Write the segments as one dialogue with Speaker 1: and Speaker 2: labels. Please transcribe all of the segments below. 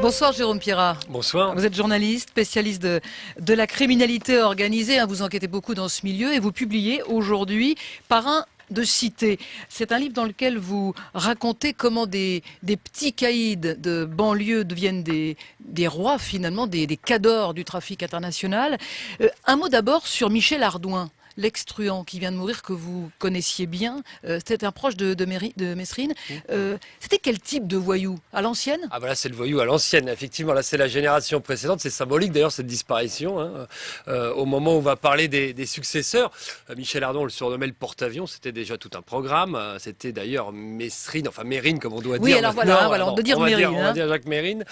Speaker 1: Bonsoir Jérôme Pierrat.
Speaker 2: Bonsoir.
Speaker 1: Vous êtes journaliste, spécialiste de la criminalité organisée. Vous enquêtez beaucoup dans ce milieu et vous publiez aujourd'hui Parrain de cité. C'est un livre dans lequel vous racontez comment des petits caïds de banlieue deviennent des rois finalement, des cadors du trafic international. Un mot d'abord sur Michel Ardouin, l'ex-truand qui vient de mourir, que vous connaissiez bien. C'était un proche de Mesrine. C'était quel type de voyou? À l'ancienne?
Speaker 2: Ah bah là c'est le voyou à l'ancienne, effectivement. Là c'est la génération précédente. C'est symbolique d'ailleurs cette disparition. Au moment où on va parler des successeurs, Michel Ardouin, on le surnommait le porte-avions. C'était déjà tout un programme. C'était d'ailleurs Mesrine, enfin Mérine comme on doit dire.
Speaker 1: Oui, alors voilà, on peut dire Mérine.
Speaker 2: On va dire Jacques Mérine,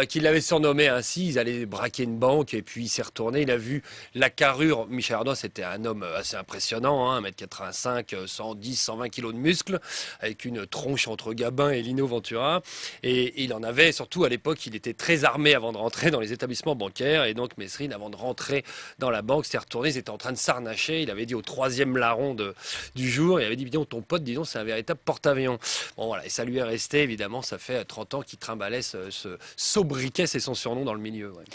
Speaker 2: qui l'avait surnommé ainsi. Ils allaient braquer une banque et puis il s'est retourné. Il a vu la carrure. Michel Ardouin, c'était un homme assez impressionnant, 1m85, 110, 120 kg de muscles, avec une tronche entre Gabin et Lino Ventura. Et il en avait, surtout à l'époque, il était très armé avant de rentrer dans les établissements bancaires. Et donc Mesrine, avant de rentrer dans la banque, s'est retourné, ils étaient en train de s'arnacher. Il avait dit au troisième larron du jour, il avait dit, dis donc, ton pote, dis donc, c'est un véritable porte-avions. Bon voilà, et ça lui est resté, évidemment, ça fait 30 ans qu'il trimbalait ce sobriquet, c'est son surnom dans le milieu. Ouais.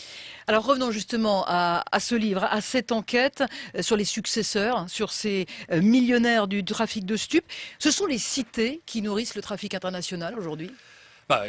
Speaker 1: Alors revenons justement à ce livre, à cette enquête sur les successeurs, sur ces millionnaires du trafic de stupes. Ce sont les cités qui nourrissent le trafic international aujourd'hui?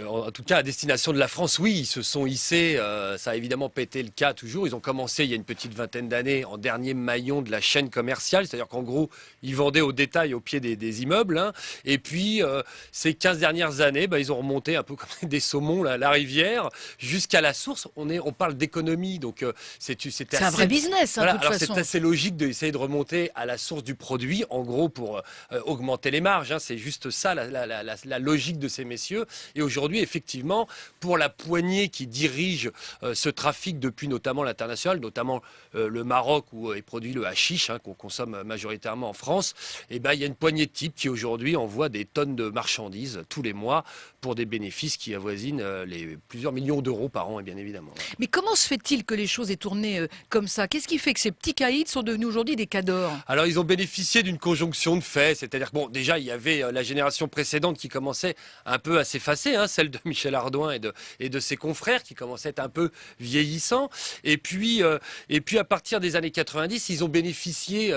Speaker 2: En tout cas, à destination de la France, oui, ils se sont hissés. Ça a évidemment pas été le cas toujours. Ils ont commencé il y a une petite vingtaine d'années en dernier maillon de la chaîne commerciale. C'est-à-dire qu'en gros, ils vendaient au détail au pied des immeubles. Et puis, ces 15 dernières années, ils ont remonté un peu comme des saumons la rivière jusqu'à la source. On parle d'économie. Donc, c'est
Speaker 1: un vrai business,
Speaker 2: voilà,
Speaker 1: de toute
Speaker 2: alors
Speaker 1: façon.
Speaker 2: c'est assez logique d'essayer de remonter à la source du produit, en gros, pour augmenter les marges. C'est juste ça, la logique de ces messieurs. Et aujourd'hui, effectivement, pour la poignée qui dirige ce trafic depuis notamment l'international, notamment le Maroc où est produit le hashish, qu'on consomme majoritairement en France, il y a une poignée de types qui aujourd'hui envoient des tonnes de marchandises tous les mois pour des bénéfices qui avoisinent les plusieurs millions d'euros par an, bien évidemment.
Speaker 1: Mais comment se fait-il que les choses aient tourné comme ça? Qu'est-ce qui fait que ces petits caïds sont devenus aujourd'hui des cadors?
Speaker 2: Alors, ils ont bénéficié d'une conjonction de faits, c'est-à-dire que déjà, il y avait la génération précédente qui commençait un peu à s'effacer, celle de Michel Ardouin et de ses confrères qui commençaient à être un peu vieillissants. Et puis à partir des années 90, ils ont bénéficié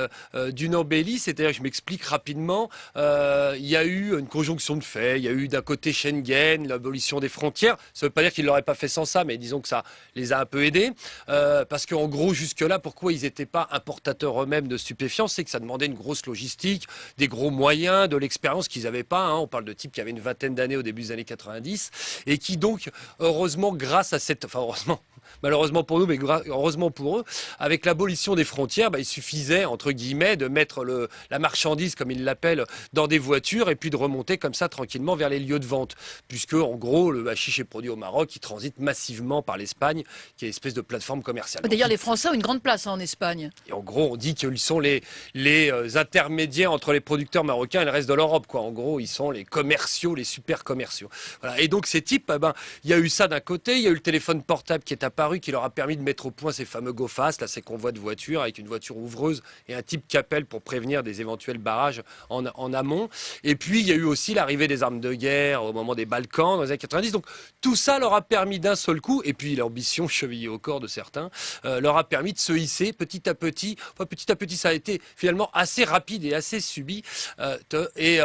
Speaker 2: d'une embellie, c'est-à-dire, je m'explique rapidement, il y a eu une conjonction de faits, il y a eu d'un côté Schengen, l'abolition des frontières, ça ne veut pas dire qu'ils ne l'auraient pas fait sans ça, mais disons que ça les a un peu aidés, parce qu'en gros, jusque-là, pourquoi ils n'étaient pas importateurs eux-mêmes de stupéfiants, c'est que ça demandait une grosse logistique, des gros moyens, de l'expérience qu'ils n'avaient pas, on parle de types qui avaient une vingtaine d'années au début des années 90, et qui donc, heureusement, grâce à cette... Enfin, heureusement, malheureusement pour nous, mais heureusement pour eux, avec l'abolition des frontières, il suffisait, entre guillemets, de mettre la marchandise, comme ils l'appellent, dans des voitures, et puis de remonter comme ça, tranquillement, vers les lieux de vente. Puisque, en gros, le hashish est produit au Maroc, il transite massivement par l'Espagne, qui est une espèce de plateforme commerciale.
Speaker 1: D'ailleurs, les Français ont une grande place en Espagne.
Speaker 2: Et en gros, on dit qu'ils sont les intermédiaires entre les producteurs marocains et le reste de l'Europe, quoi. En gros, ils sont les commerciaux, les super commerciaux. Voilà. Et donc, ces types, il y a eu ça d'un côté, il y a eu le téléphone portable qui est apparu, qui leur a permis de mettre au point ces fameux go-fast, là, ces convois de voitures avec une voiture ouvreuse et un type qui appelle pour prévenir des éventuels barrages en amont. Et puis, il y a eu aussi l'arrivée des armes de guerre au moment des Balkans dans les années 90. Donc, tout ça leur a permis d'un seul coup, et puis l'ambition chevillée au corps de certains, leur a permis de se hisser petit à petit. Enfin, petit à petit, ça a été finalement assez rapide et assez subi. Et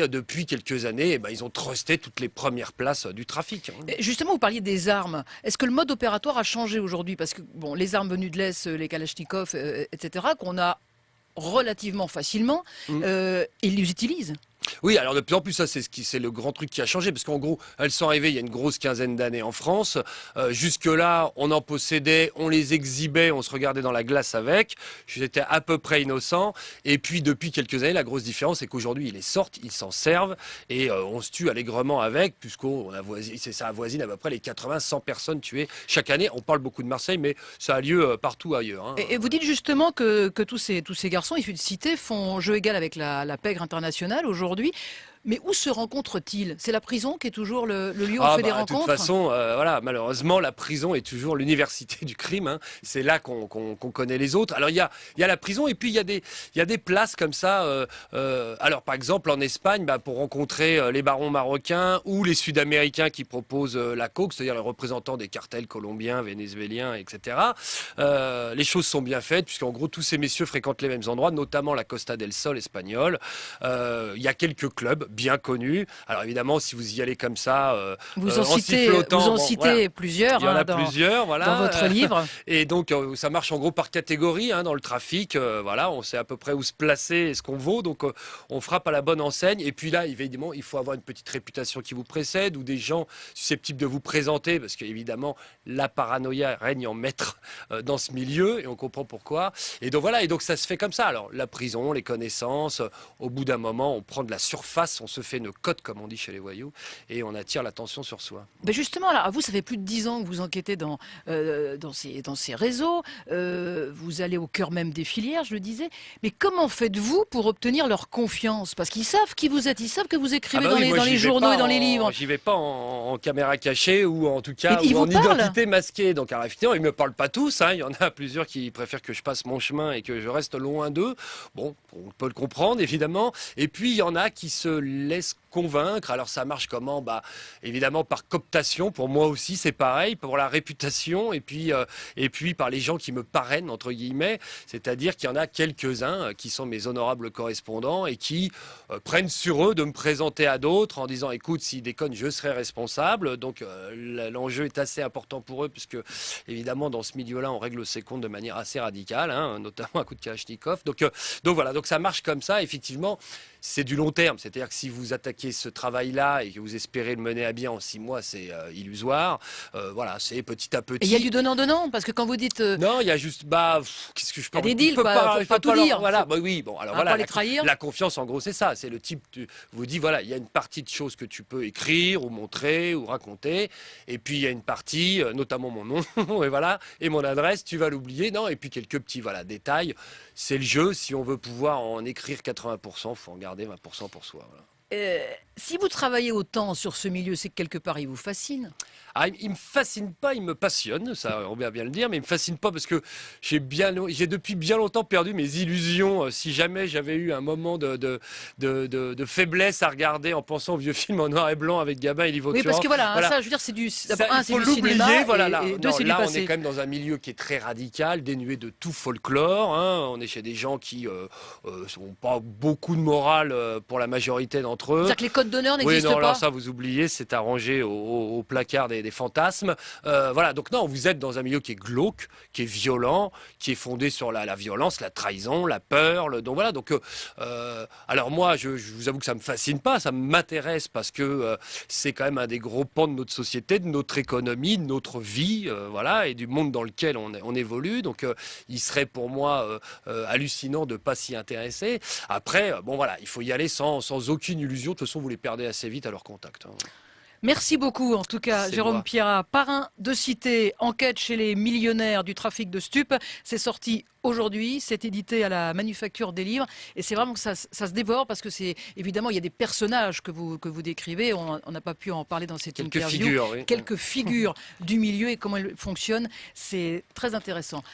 Speaker 2: depuis quelques années, ils ont trusté toutes les premières places du trafic.
Speaker 1: Justement, vous parliez des armes. Est-ce que le mode opératoire a changé aujourd'hui? Parce que les armes venues de l'Est, les Kalachnikov, etc., qu'on a relativement facilement, ils les utilisent.
Speaker 2: Oui, alors de plus en plus, ça c'est le grand truc qui a changé, parce qu'en gros, elles sont arrivées il y a une grosse quinzaine d'années en France. Jusque-là, on en possédait, on les exhibait, on se regardait dans la glace avec. J'étais à peu près innocent. Et puis depuis quelques années, la grosse différence, c'est qu'aujourd'hui, ils les sortent, ils s'en servent, et on se tue allègrement avec, ça avoisine à peu près les 80-100 personnes tuées chaque année. On parle beaucoup de Marseille, mais ça a lieu partout ailleurs.
Speaker 1: Et vous dites justement que tous ces garçons issus de cité font jeu égal avec la pègre internationale aujourd'hui. Mais où se rencontrent-ils? C'est la prison qui est toujours le lieu où on fait des
Speaker 2: De toute
Speaker 1: rencontres?
Speaker 2: façon, voilà, malheureusement, la prison est toujours l'université du crime, hein. C'est là qu'on connaît les autres. Alors, il y a la prison et puis il y a des places comme ça. Alors, par exemple, en Espagne, pour rencontrer les barons marocains ou les Sud-Américains qui proposent la coke, c'est-à-dire les représentants des cartels colombiens, vénézuéliens, etc. Les choses sont bien faites, puisqu'en gros, tous ces messieurs fréquentent les mêmes endroits, notamment la Costa del Sol espagnole. Il y a quelques clubs bien connus. Alors évidemment, si vous y allez comme ça,
Speaker 1: Vous en
Speaker 2: en
Speaker 1: citez,
Speaker 2: sifflotant,
Speaker 1: citez plusieurs
Speaker 2: il y en a
Speaker 1: dans,
Speaker 2: plusieurs, voilà.
Speaker 1: dans votre livre.
Speaker 2: Et donc, ça marche en gros par catégorie, hein, dans le trafic. Voilà, on sait à peu près où se placer et ce qu'on vaut. Donc, on frappe à la bonne enseigne. Et puis là, évidemment, il faut avoir une petite réputation qui vous précède ou des gens susceptibles de vous présenter, parce qu'évidemment, la paranoïa règne en maître dans ce milieu et on comprend pourquoi. Et donc voilà, et donc ça se fait comme ça. Alors, la prison, les connaissances, au bout d'un moment, on prend de la surface, on se fait une cote, comme on dit chez les voyous, et on attire l'attention sur soi.
Speaker 1: Ben justement, là, vous, ça fait plus de 10 ans que vous enquêtez dans ces réseaux. Vous allez au cœur même des filières, je le disais. Mais comment faites-vous pour obtenir leur confiance? Parce qu'ils savent qui vous êtes, ils savent que vous écrivez
Speaker 2: oui, moi,
Speaker 1: dans
Speaker 2: j'y
Speaker 1: les
Speaker 2: vais
Speaker 1: journaux
Speaker 2: pas
Speaker 1: et dans les livres.
Speaker 2: J'y vais pas en caméra cachée ou en tout cas
Speaker 1: Ils
Speaker 2: ou en
Speaker 1: vous parlent?
Speaker 2: identité masquée. Donc alors, effectivement, ils me parlent pas tous, hein. Il y en a plusieurs qui préfèrent que je passe mon chemin et que je reste loin d'eux. Bon, on peut le comprendre évidemment. Et puis il y en a qui se laissent convaincre. Alors ça marche comment? Évidemment par cooptation. Pour moi aussi c'est pareil, pour la réputation et puis par les gens qui me parrainent entre guillemets. C'est-à-dire qu'il y en a quelques-uns qui sont mes honorables correspondants et qui prennent sur eux de me présenter à d'autres en disant écoute, s'ils déconnent je serai responsable. Donc l'enjeu est assez important pour eux puisque évidemment dans ce milieu-là on règle ses comptes de manière assez radicale, hein, notamment à coup de Kalachnikov. Donc voilà, donc ça marche comme ça. Effectivement, c'est du long terme. C'est-à-dire que si vous attaquez ce travail-là et que vous espérez le mener à bien en 6 mois, c'est illusoire. Voilà, c'est petit à petit.
Speaker 1: Et il y a du donnant-donnant, parce que quand vous dites...
Speaker 2: Non, il y a juste, qu'est-ce que je peux...
Speaker 1: Il y a des deals,
Speaker 2: faut
Speaker 1: quoi. Faut pas tout dire.
Speaker 2: Voilà, oui, bon, alors voilà.
Speaker 1: pas les trahir.
Speaker 2: La confiance, en gros, c'est ça. C'est le type, vous dit, voilà, il y a une partie de choses que tu peux écrire ou montrer ou raconter. Et puis, il y a une partie, notamment mon nom, et voilà, et mon adresse, tu vas l'oublier. Non, et puis quelques petits, voilà, détails. C'est le jeu. Si on veut pouvoir en écrire 80%, il faut en garder 20% pour soi. Voilà.
Speaker 1: Si vous travaillez autant sur ce milieu, c'est que quelque part, il vous fascine.
Speaker 2: Il me fascine pas, il me passionne, ça on va bien le dire, mais il me fascine pas parce que j'ai depuis bien longtemps perdu mes illusions. Si jamais j'avais eu un moment de faiblesse à regarder en pensant au vieux film en noir et blanc avec Gabin et Liv
Speaker 1: Oui, parce que voilà,
Speaker 2: voilà.
Speaker 1: ça, je veux dire, c'est du, d'abord,
Speaker 2: Il
Speaker 1: c'est
Speaker 2: faut
Speaker 1: du
Speaker 2: l'oublier,
Speaker 1: cinéma,
Speaker 2: voilà, là,
Speaker 1: et deux,
Speaker 2: non,
Speaker 1: c'est du
Speaker 2: là on
Speaker 1: passé.
Speaker 2: est quand même dans un milieu qui est très radical, dénué de tout folklore, hein. On est chez des gens qui n'ont pas beaucoup de morale pour la majorité d'entre eux.
Speaker 1: C'est-à-dire que les codes d'honneur
Speaker 2: Oui,
Speaker 1: n'existent
Speaker 2: non,
Speaker 1: pas.
Speaker 2: alors ça, vous oubliez, c'est arrangé au placard des fantasmes. Voilà, donc non, vous êtes dans un milieu qui est glauque, qui est violent, qui est fondé sur la violence, la trahison, la peur. Donc voilà, donc alors moi, je vous avoue que ça me fascine pas, ça m'intéresse parce que c'est quand même un des gros pans de notre société, de notre économie, de notre vie, voilà, et du monde dans lequel on évolue. Donc il serait pour moi hallucinant de pas s'y intéresser. Après, bon voilà, il faut y aller sans aucune illusion. De toute façon, vous les perdez assez vite à leur contact, hein.
Speaker 1: Merci beaucoup, en tout cas,
Speaker 2: C'est
Speaker 1: Jérôme
Speaker 2: moi.
Speaker 1: Pierrat, parrain de cité, enquête chez les millionnaires du trafic de stupes. C'est sorti aujourd'hui, c'est édité à la Manufacture des Livres, et c'est vraiment que ça se dévore parce que c'est évidemment il y a des personnages que vous décrivez. On n'a pas pu en parler dans cette
Speaker 2: Quelques
Speaker 1: interview.
Speaker 2: figures, oui.
Speaker 1: Quelques figures du milieu et comment ils fonctionnent. C'est très intéressant.